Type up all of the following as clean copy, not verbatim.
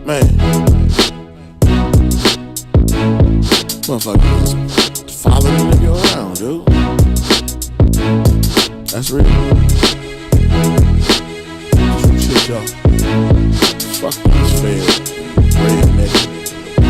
Man, motherfucker just follow the nigga around, dude. That's real. True shit, y'all. Fuck these failed redneck,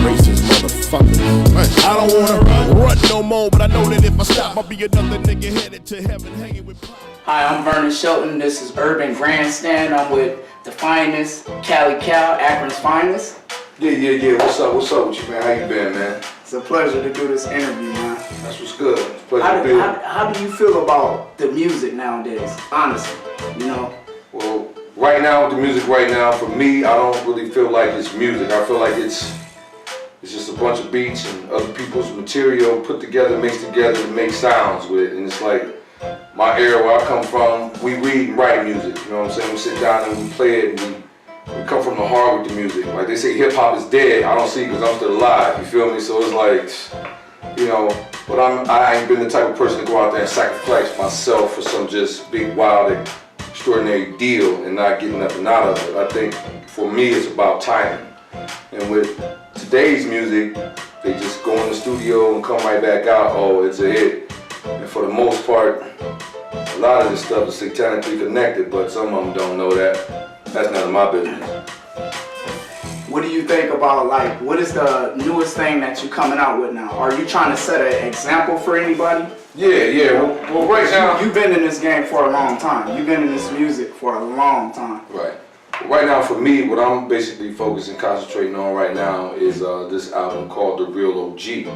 racist motherfuckers. Man, I don't wanna run no more, but I know that if I stop, I'll be another nigga headed to heaven hanging with. Hi, I'm Vernon Shelton. This is Urbagrandstand. I'm with the finest, Cali Cal, Akron's finest. Yeah. What's up with you, man? How you been, man? It's a pleasure to do this interview, man. That's what's good. It's a pleasure to be here. How do you feel about the music nowadays, honestly, you know? Well, right now, with the music right now, for me, I don't really feel like it's music. I feel like it's just a bunch of beats and other people's material put together, mixed together to make sounds with it. And it's like, my era where I come from, we read and write music, you know what I'm saying? We sit down and we play it, and we come from the heart with the music. Like they say hip hop is dead, I don't see it because I'm still alive, you feel me? So it's like, you know, but I ain't been the type of person to go out there and sacrifice myself for some just big, wild, extraordinary deal and not getting nothing out of it. I think for me it's about timing. And with today's music, they just go in the studio and come right back out, oh, it's a hit. And for the most part, a lot of this stuff is satanically connected, but some of them don't know that. That's none of my business. What do you think about, like, what is the newest thing that you're coming out with now? Are you trying to set an example for anybody? Yeah. Well, right now... You've been in this game for a long time. You've been in this music for a long time. Right. Right now, for me, what I'm basically focusing, concentrating on right now is this album called The Real OG.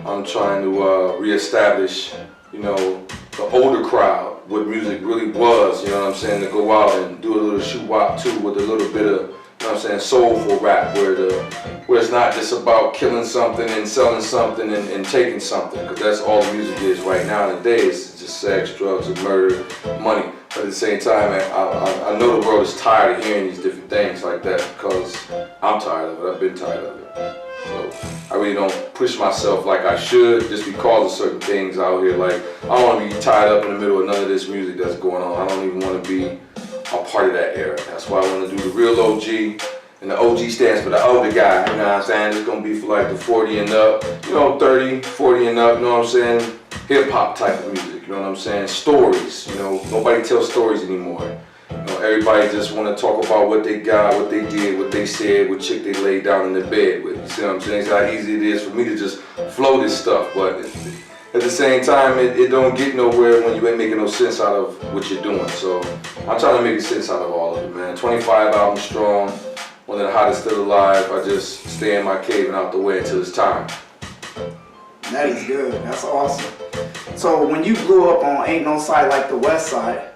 I'm trying to reestablish, you know, the older crowd, what music really was, you know what I'm saying, to go out and do a little shoot-wop too with a little bit of, you know what I'm saying, soulful rap where it's not just about killing something and selling something and taking something, because that's all the music is right now nowadays. It's just sex, drugs, and murder, money. But at the same time, I know the world is tired of hearing these different things like that because I'm tired of it. I've been tired of it. So I really don't push myself like I should just because of certain things out here. Like, I don't want to be tied up in the middle of none of this music that's going on. I don't even want to be a part of that era. That's why I want to do the real OG. And the OG stands for the older guy, you know what I'm saying? It's going to be for like the 40 and up, you know, 30, 40 and up, you know what I'm saying? Hip hop type of music, you know what I'm saying? Stories, you know, nobody tells stories anymore. You know, everybody just want to talk about what they got, what they did, what they said, what chick they laid down in the bed with. You see what I'm saying? It's how easy it is for me to just flow this stuff, but at the same time, it don't get nowhere when you ain't making no sense out of what you're doing. So I'm trying to make sense out of all of it, man. 25 albums strong, one of the hottest still alive. I just stay in my cave and out the way until it's time. That is good. That's awesome. So when you blew up on Ain't No Side Like the West Side,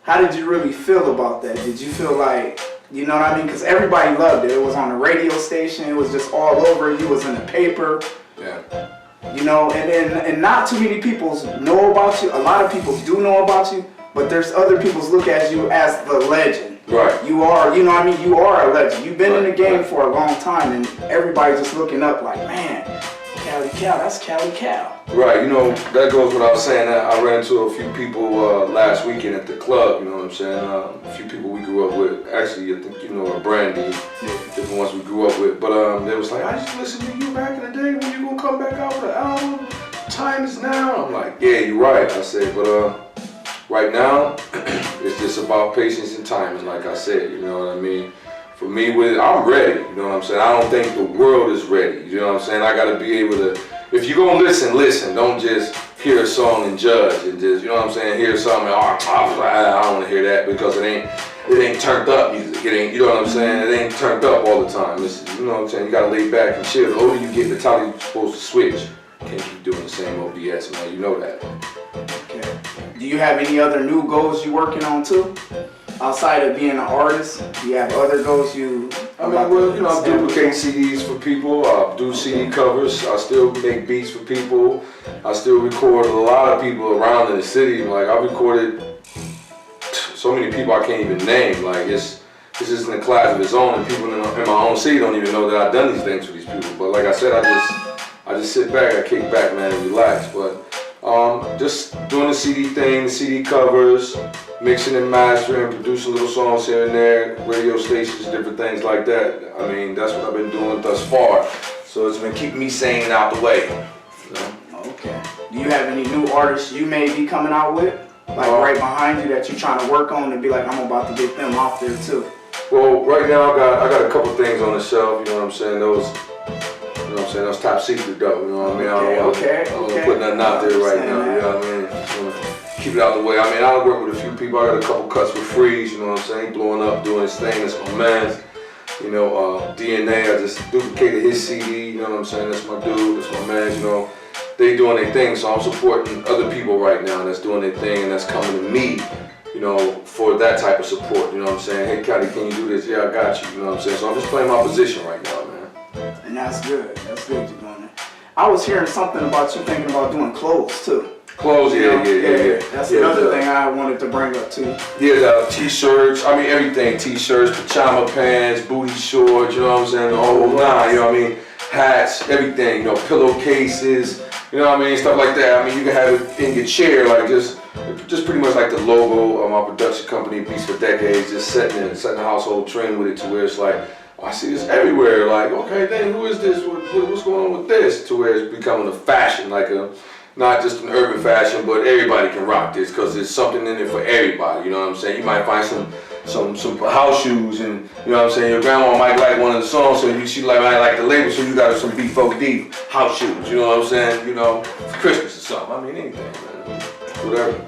how did you really feel about that? Did you feel like, you know what I mean? Because everybody loved it. It was on the radio station. It was just all over. You was in the paper. Yeah. You know, and not too many people know about you. A lot of people do know about you, but there's other people look at you as the legend. Right. You are, you know what I mean? You are a legend. You've been in the game for a long time, and everybody's just looking up like, man, Cali Cal, that's Cali Cal. Right, you know, that goes without saying. I ran into a few people last weekend at the club, you know what I'm saying? A few people we grew up with. Actually, I think you know Brandy, different ones we grew up with. But they was like, I used to listen to you back in the day. When you gonna come back out with an album? Time is now. I'm like, yeah, you're right. I said, but right now, it's just about patience and timing, like I said. You know what I mean? For me, I'm ready. You know what I'm saying? I don't think the world is ready. You know what I'm saying? I gotta be able to. If you're gonna listen. Don't just hear a song and judge and just, you know what I'm saying, hear something and I don't wanna hear that because it ain't turned up music. It ain't, you know what I'm saying? It ain't turned up all the time. It's, you know what I'm saying? You gotta lay back and chill. The older you get, the time you're supposed to switch. You can't keep doing the same old BS, man. You know that. Okay. Do you have any other new goals you're working on too? Outside of being an artist, do you have other goals you... I mean, well, you know, I duplicate CDs for people, I do CD covers, I still make beats for people, I still record a lot of people around in the city. Like, I recorded so many people I can't even name. Like, it's just in a class of its own, and people in my own city don't even know that I've done these things for these people. But like I said, I just sit back, I kick back, man, and relax. But Just doing the CD thing, the CD covers, mixing and mastering, producing little songs here and there, radio stations, different things like that. I mean, that's what I've been doing thus far. So it's been keeping me sane and out the way. You know? Okay. Do you have any new artists you may be coming out with? Like right behind you that you're trying to work on and be like, I'm about to get them off there too? Well, right now I got a couple things on the shelf, you know what I'm saying? Those top secret though, you know what I mean? I don't want to put nothing out there right now, you know what I mean? Just want to keep it out the way. I mean, I work with a few people. I got a couple cuts with Freeze, you know what I'm saying? Blowing up, doing his thing, that's my man. You know, DNA, I just duplicated his CD, you know what I'm saying? That's my dude, that's my man, you know. They doing their thing, so I'm supporting other people right now that's doing their thing and that's coming to me, you know, for that type of support, you know what I'm saying? Hey, Cali, can you do this? Yeah, I got you, you know what I'm saying? So I'm just playing my position right now, man. And that's good you're doing it. I was hearing something about you thinking about doing clothes too. Clothes, yeah. That's another thing I wanted to bring up too. Yeah, t-shirts, I mean everything, t-shirts, pajama pants, booty shorts, you know what I'm saying, the whole nine, you know what I mean? Hats, everything, you know, pillowcases, you know what I mean, stuff like that. I mean, you can have it in your chair, like just pretty much like the logo of my production company, Beats for Decades, just setting the household trend with it to where it's like, I see this everywhere, like, okay, then who is this, what's going on with this, to where it's becoming a fashion, like not just an urban fashion, but everybody can rock this, because there's something in it for everybody, you know what I'm saying? You might find some house shoes, and you know what I'm saying, your grandma might like one of the songs, so she might like the label, so you got some B4D house shoes, you know what I'm saying, you know, for Christmas or something, I mean, anything, man,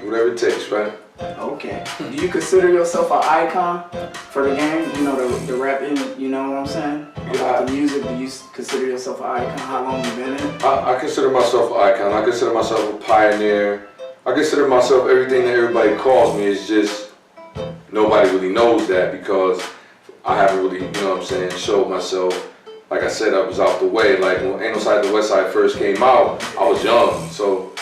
whatever it takes, right? Okay. Do you consider yourself an icon for the game? You know, the rapping, you know what I'm saying? About the music, do you consider yourself an icon? How long you been in? I consider myself an icon. I consider myself a pioneer. I consider myself everything that everybody calls me. It's just nobody really knows that because I haven't really, you know what I'm saying, showed myself. Like I said, I was out the way. Like when Ain't No Side the West Side first came out, I was young. So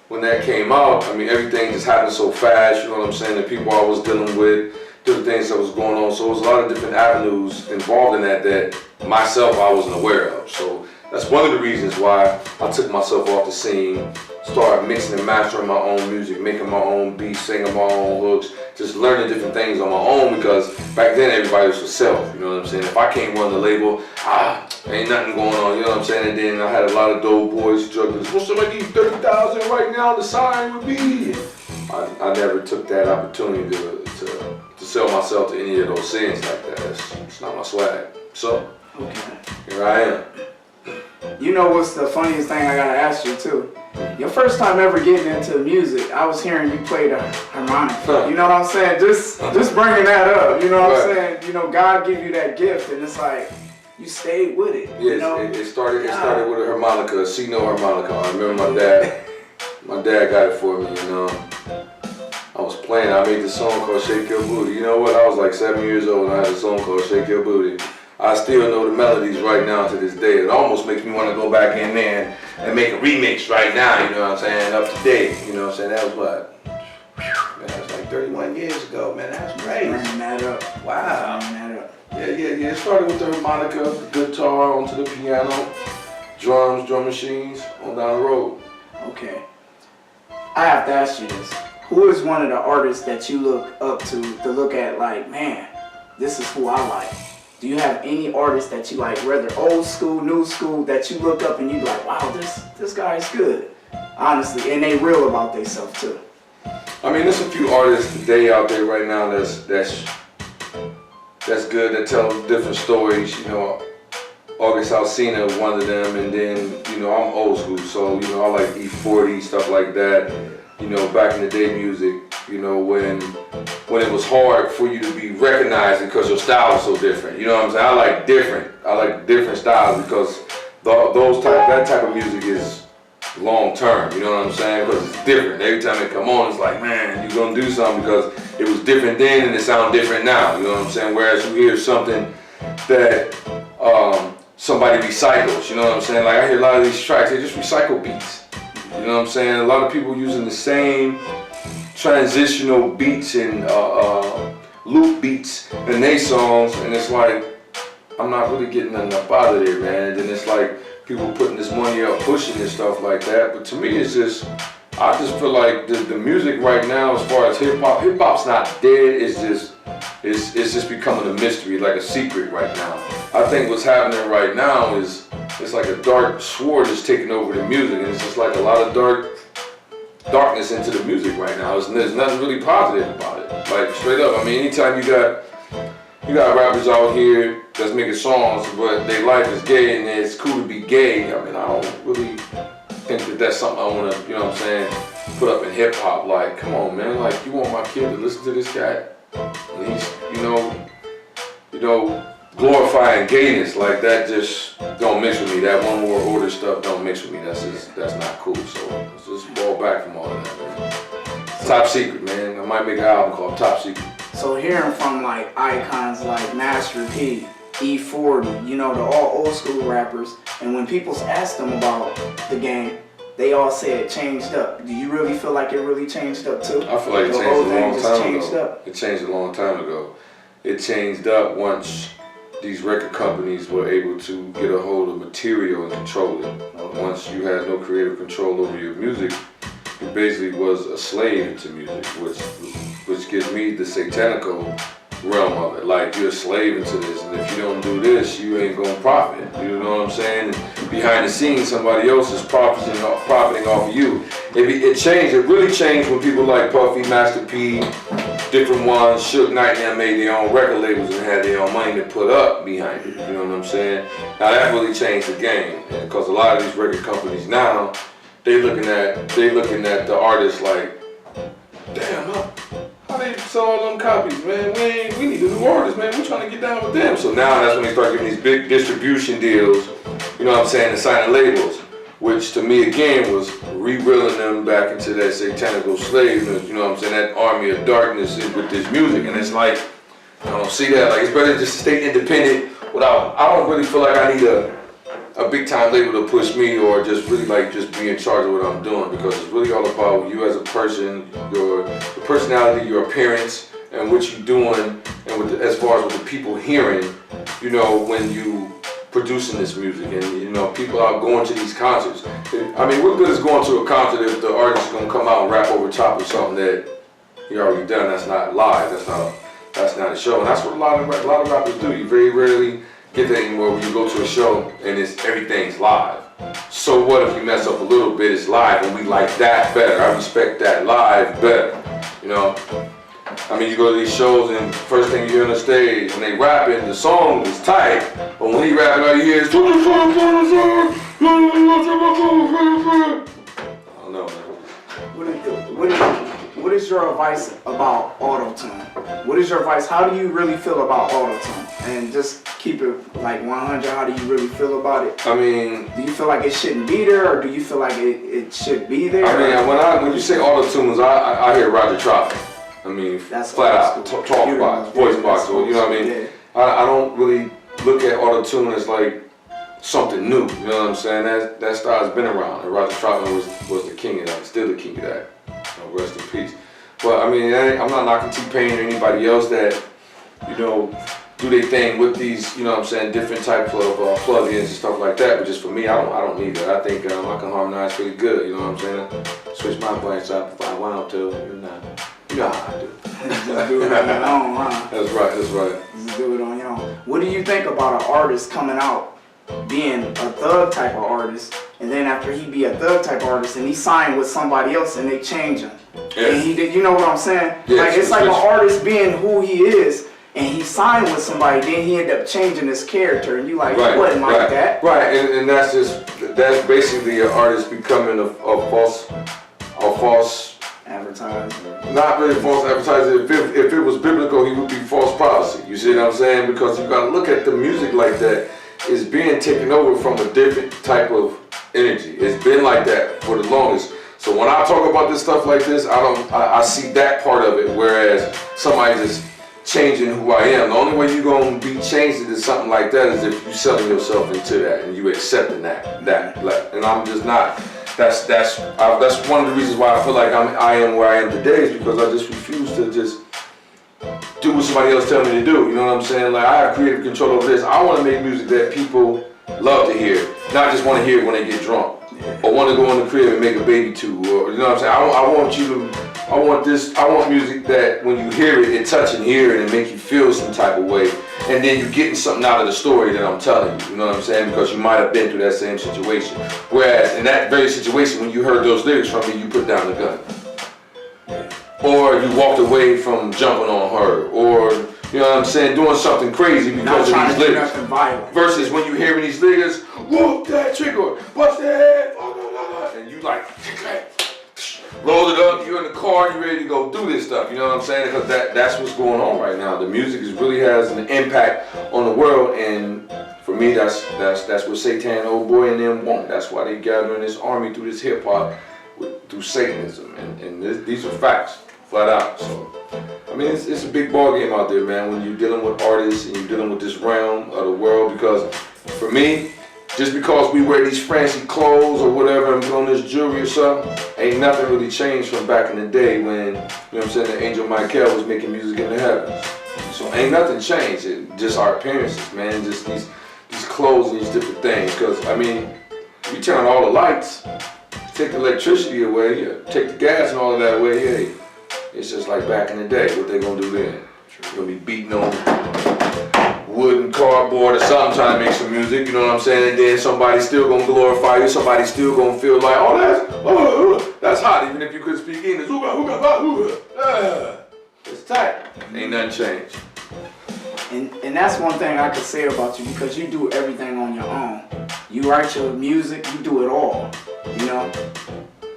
when that came out, I mean, everything just happened so fast, you know what I'm saying, the people I was dealing with, different things that was going on, so it was a lot of different avenues involved in that myself I wasn't aware of. So that's one of the reasons why I took myself off the scene, started mixing and mastering my own music, making my own beats, singing my own hooks, just learning different things on my own, because back then everybody was for self, you know what I'm saying? If I can't run the label, ain't nothing going on, you know what I'm saying? And then I had a lot of dope boys, jugglers, what's somebody need 30,000 right now to sign with me? I never took that opportunity to sell myself to any of those scenes like that. It's not my swag. So, here I am. You know what's the funniest thing I gotta ask you too? Your first time ever getting into music, I was hearing you play the harmonica. You know what I'm saying? Just bringing that up. You know what I'm saying? You know, God give you that gift, and it's like you stayed with it. Yes, you know? it started with a harmonica, a C-note harmonica. I remember my dad got it for me, you know. I was playing. I made this song called Shake Your Booty. You know what? I was like 7 years old and I had a song called Shake Your Booty. I still know the melodies right now to this day. It almost makes me want to go back in there and make a remix right now, you know what I'm saying, up to date, you know what I'm saying. That was what? Man, that was like 31 years ago, man, that's crazy. Bringing that up. Wow. Bringing that up. Yeah. It started with the harmonica, the guitar, onto the piano, drums, drum machines, on down the road. Okay. I have to ask you this. Who is one of the artists that you look up to look at like, man, this is who I like? Do you have any artists that you like, whether old school, new school, that you look up and you be like, wow, this guy's good, honestly, and they real about themselves too? I mean, there's a few artists today out there right now that's good, that tell different stories. You know, August Alsina is one of them, and then, you know, I'm old school, so, you know, I like E40, stuff like that. You know, back in the day music, you know, when it was hard for you to be recognized because your style is so different. You know what I'm saying? I like different styles because that type of music is long term. You know what I'm saying? Because it's different. Every time it come on, it's like, man, you're gonna do something because it was different then and it sounds different now. You know what I'm saying? Whereas you hear something that somebody recycles. You know what I'm saying? Like I hear a lot of these tracks, they just recycle beats. You know what I'm saying? A lot of people using the same transitional beats and loop beats in their songs, and it's like, I'm not really getting nothing up out of there, man. And then it's like people putting this money up, pushing and stuff like that. But to me, it's just I just feel like the music right now, as far as hip hop's not dead. It's just becoming a mystery, like a secret right now. I think what's happening right now is it's like a dark sword is taking over the music, and it's just like a lot of darkness into the music right now. There's nothing really positive about it. Like straight up, I mean, anytime you got rappers out here that's making songs, but their life is gay and it's cool to be gay. I mean, I don't really think that that's something I want to, you know what I'm saying, put up in hip hop. Like, come on, man, like you want my kid to listen to this guy, and he's, you know, glorifying gayness like that just don't mix with me. That one more order stuff don't mix with me. That's not cool. So let's just fall back from all of that, man. Top Secret, man. I might make an album called Top Secret. So hearing from like icons like Master P, E40, you know, the all old school rappers, and when people ask them about the game, they all say it changed up. Do you really feel like it really changed up too? I feel like it changed a long time ago. It changed a long time ago. It changed up once these record companies were able to get a hold of material and control it. Once you had no creative control over your music, you basically was a slave to music, which gives me the satanical realm of it. Like, you're a slave into this, and if you don't do this, you ain't gonna profit. You know what I'm saying? And behind the scenes, somebody else is profiting off of you. It changed. It really changed when people like Puffy, Master P, different ones, Suge Knight, and them made their own record labels and had their own money to put up behind it. You know what I'm saying? Now that really changed the game, because a lot of these record companies now, they looking at the artists like, damn, how they sell all them copies, man? We need a new artist, man. We're trying to get down with them. So now that's when they start getting these big distribution deals, you know what I'm saying, and signing labels, which to me again was rereeling them back into that satanical slaveness, you know what I'm saying, that army of darkness with this music. And it's like, I don't see that. Like, it's better just to stay independent without, I don't really feel like I need a big time label to push me, or just really like just be in charge of what I'm doing, because it's really all about you as a person, your personality, your appearance, and what you're doing, and as far as what the people hearing, you know, when you producing this music. And you know, people are going to these concerts. I mean, what good is going to a concert if the artist is gonna come out and rap over top of something that he already done? That's not live. That's not a show. And that's what a lot of rappers do. You very rarely get that anymore when you go to a show and everything's live. So what if you mess up a little bit? It's live, and we like that better. I respect that live better. You know, I mean, you go to these shows and first thing you hear on the stage when they rapping, the song is tight, but when he rapping, all you hear is I don't know, man. What is your advice about auto-tune? What is your advice? How do you really feel about auto-tune? And just keep it like 100, how do you really feel about it? I mean, do you feel like it shouldn't be there, or do you feel like it should be there? I mean, when you say auto-tunes, I hear Roger Troutman. I mean, that's flat out, talk box, voice box, or, you know what I mean? Yeah. I don't really look at auto-tune as like something new, you know what I'm saying? That style's been around, and Roger Troutman was the king of that, still the king of that. Rest in peace. But I mean, I'm not knocking T-Pain or anybody else that, you know, do their thing with these, you know what I'm saying, different types of plugins and stuff like that. But just for me, I don't need that. I think I can harmonize pretty good, you know what I'm saying? Switch my voice up if I want to, you know how I do. Just do it on your own, huh? That's right. Just do it on your own. What do you think about an artist coming out being a thug type of artist, and then after he be a thug type artist and he signed with somebody else and they change him? Yes. And he did, you know what I'm saying? Yes, like, it's like an artist being who he is, and he signed with somebody, then he ended up changing his character, and you like, he wasn't like that. Right, and that's basically an artist becoming a false advertiser. Not really false advertiser. If it was biblical, he would be false prophecy. You see what I'm saying? Because you gotta look at the music like that. It's being taken over from a different type of energy. It's been like that for the longest. So when I talk about this stuff like this, I see that part of it, whereas somebody just changing who I am. The only way you're gonna be changed into something like that is if you selling yourself into that and you accepting that. And I'm just not. That's one of the reasons why I feel like I am where I am today, is because I just refuse to just do what somebody else tell me to do. You know what I'm saying? Like, I have creative control over this. I want to make music that people love to hear, not just want to hear it when they get drunk, or want to go in the crib and make a baby to, or you know what I'm saying. I want music that when you hear it, it touch and hear it and make you feel some type of way, and then you're getting something out of the story that I'm telling you. You know what I'm saying? Because you might have been through that same situation. Whereas in that very situation, when you heard those lyrics from me, you put down the gun. Or you walked away from jumping on her, or you know what I'm saying, doing something crazy because of these lyrics. Versus when you hearing these lyrics, whoop that trigger, bust that head, and you like roll it up, you're in the car, you ready to go do this stuff. You know what I'm saying? Because that's what's going on right now. The music really has an impact on the world, and for me, that's what Satan, old boy, and them want. That's why they gathering this army through this hip hop, through Satanism, and these are facts. Flat out. So, I mean, it's a big ball game out there, man, when you're dealing with artists and you're dealing with this realm of the world. Because for me, just because we wear these fancy clothes or whatever and put on this jewelry or something, ain't nothing really changed from back in the day when, you know what I'm saying, the angel Michael was making music in the heavens. So ain't nothing changed. Just our appearances, man. Just these clothes and these different things. Because, I mean, you turn on all the lights, take the electricity away, take the gas and all of that away, yeah. It's just like back in the day. What they gonna do then? They're gonna be beating on wood and cardboard or something, trying to make some music. You know what I'm saying? And then somebody's still gonna glorify you. Somebody's still gonna feel like, oh, that's hot. Even if you couldn't speak English, it's tight. Ain't nothing changed. And that's one thing I could say about you, because you do everything on your own. You write your music, you do it all. You know.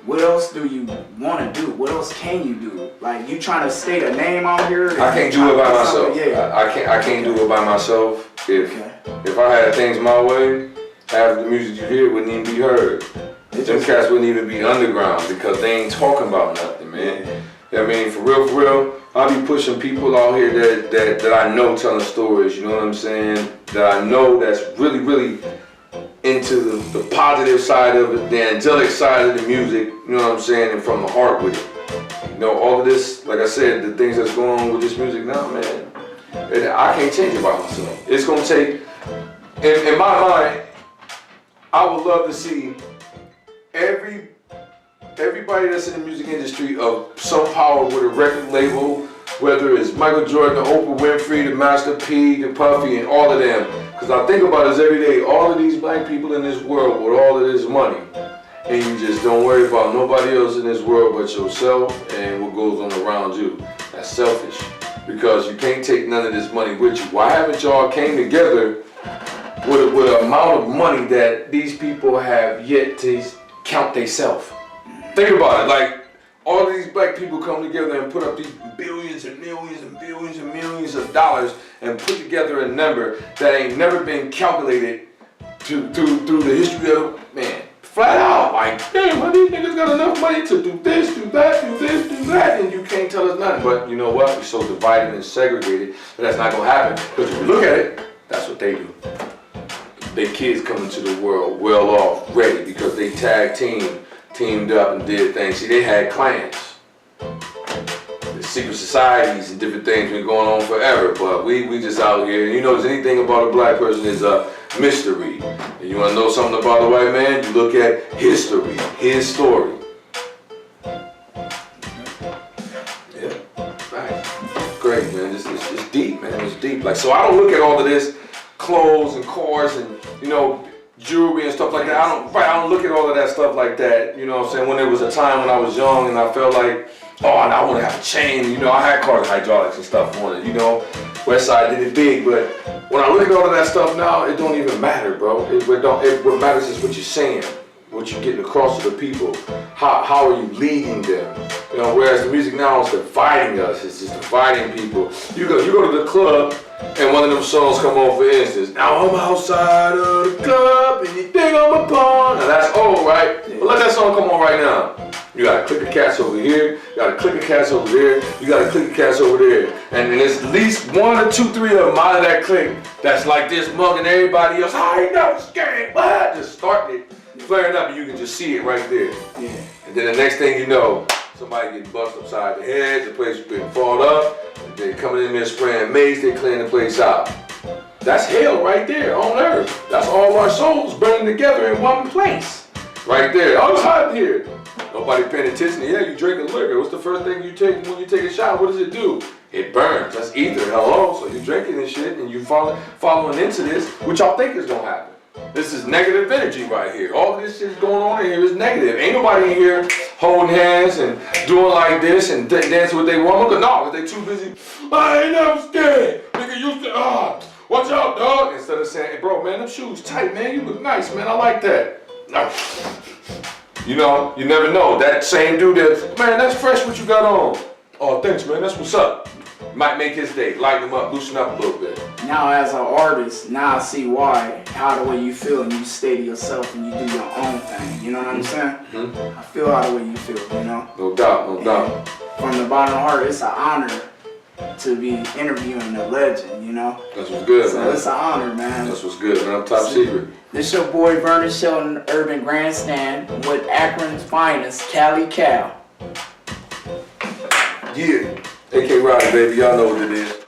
What else do you want to do? What else can you do? Like, you trying to state a name out here? I can't do it by myself. Yeah. I can't do it by myself. If I had things my way, half the music you hear wouldn't even be heard. Them cats wouldn't even be underground because they ain't talking about nothing, man. I mean, for real, I be pushing people out here that I know telling stories, you know what I'm saying? That I know that's really into the positive side of it, the angelic side of the music, you know what I'm saying, and from the heart with it. You know, all of this, like I said, the things that's going on with this music now, man, I can't change it by myself. It's gonna take, in my mind, I would love to see everybody that's in the music industry of some power with a record label, whether it's Michael Jordan, the Oprah Winfrey, the Master P, the Puffy, and all of them. Because I think about this every day, all of these black people in this world with all of this money, and you just don't worry about nobody else in this world but yourself and what goes on around you. That's selfish, because you can't take none of this money with you. Why haven't y'all came together with an amount of money that these people have yet to count themselves? Think about it, like, all of these black people come together and put up these billions and millions and billions and millions of dollars and put together a number that ain't never been calculated through the history of, man, flat out. Like, damn, why these niggas got enough money to do this, do that, do this, do that, and you can't tell us nothing. But you know what? We're so divided and segregated that that's not gonna happen. Because if you look at it, that's what they do. Their kids come into the world well off, ready, because they teamed up and did things. See, they had clans. The secret societies and different things been going on forever, but we just out here. And you know, anything about a black person is a mystery. And you want to know something about a white man? You look at history, his story. Yeah, right. Great, man. It's deep, man. It's deep. Like, so I don't look at all of this clothes and cars and, you know, jewelry and stuff like that. I don't look at all of that stuff like that. You know what I'm saying? When there was a time when I was young and I felt like, oh, I want to have a chain. You know, I had cars and hydraulics and stuff on it. You know, Westside did it big. But when I look at all of that stuff now, it don't even matter, bro. What matters is what you're saying, what you're getting across to the people. How are you leading them? You know, whereas the music now is dividing us. It's just dividing people. You go to the club, and one of them songs come on, for instance. Now I'm outside of the club, and you think I'm a pawn. Now that's old, right? But let that song come on right now. You got a click of cats over here. You got a click of cats over there. You got a click of cats over there. And there's at least 1 or 2, 3 of them out of that clique that's like this, mugging everybody else. I ain't never scared. What? Just starting it, flaring up, and you can just see it right there. Yeah. And then the next thing you know, somebody getting busted upside the head, the place has been fought up, they coming in there spraying mace, they clearing the place out. That's hell right there on earth. That's all all our souls burning together in one place. Right there. Oh, it's hot in here. Nobody paying attention. Yeah, you drinking liquor. What's the first thing you take when you take a shot? What does it do? It burns. That's ether. Hello. So you're drinking this shit and you following into this, which y'all think is gonna happen. This is negative energy right here. All of this shit going on in here is negative. Ain't nobody in here holding hands and doing like this and dancing with their woman. No, they too busy. I ain't never scared. Nigga used to, watch out, dog. Instead of saying, hey, bro, man, them shoes tight, man. You look nice, man. I like that. No. You know, you never know. That same dude that, man, that's fresh what you got on. Oh, thanks, man. That's what's up. Might make his day. Lighten him up, loosen up a little bit. Now as an artist, now I see why, how the way you feel and you stay to yourself and you do your own thing. You know what I'm saying? I feel how the way you feel, you know? No doubt, no doubt. From the bottom of the heart, it's an honor to be interviewing a legend, you know? That's what's good, so man. It's an honor, man. That's what's good, man. I'm top secret. This your boy Vernon Shelton, Urban Grandstand, with Akron's finest, Cali Cal. Yeah. AK Roddy, baby. Y'all know what it is.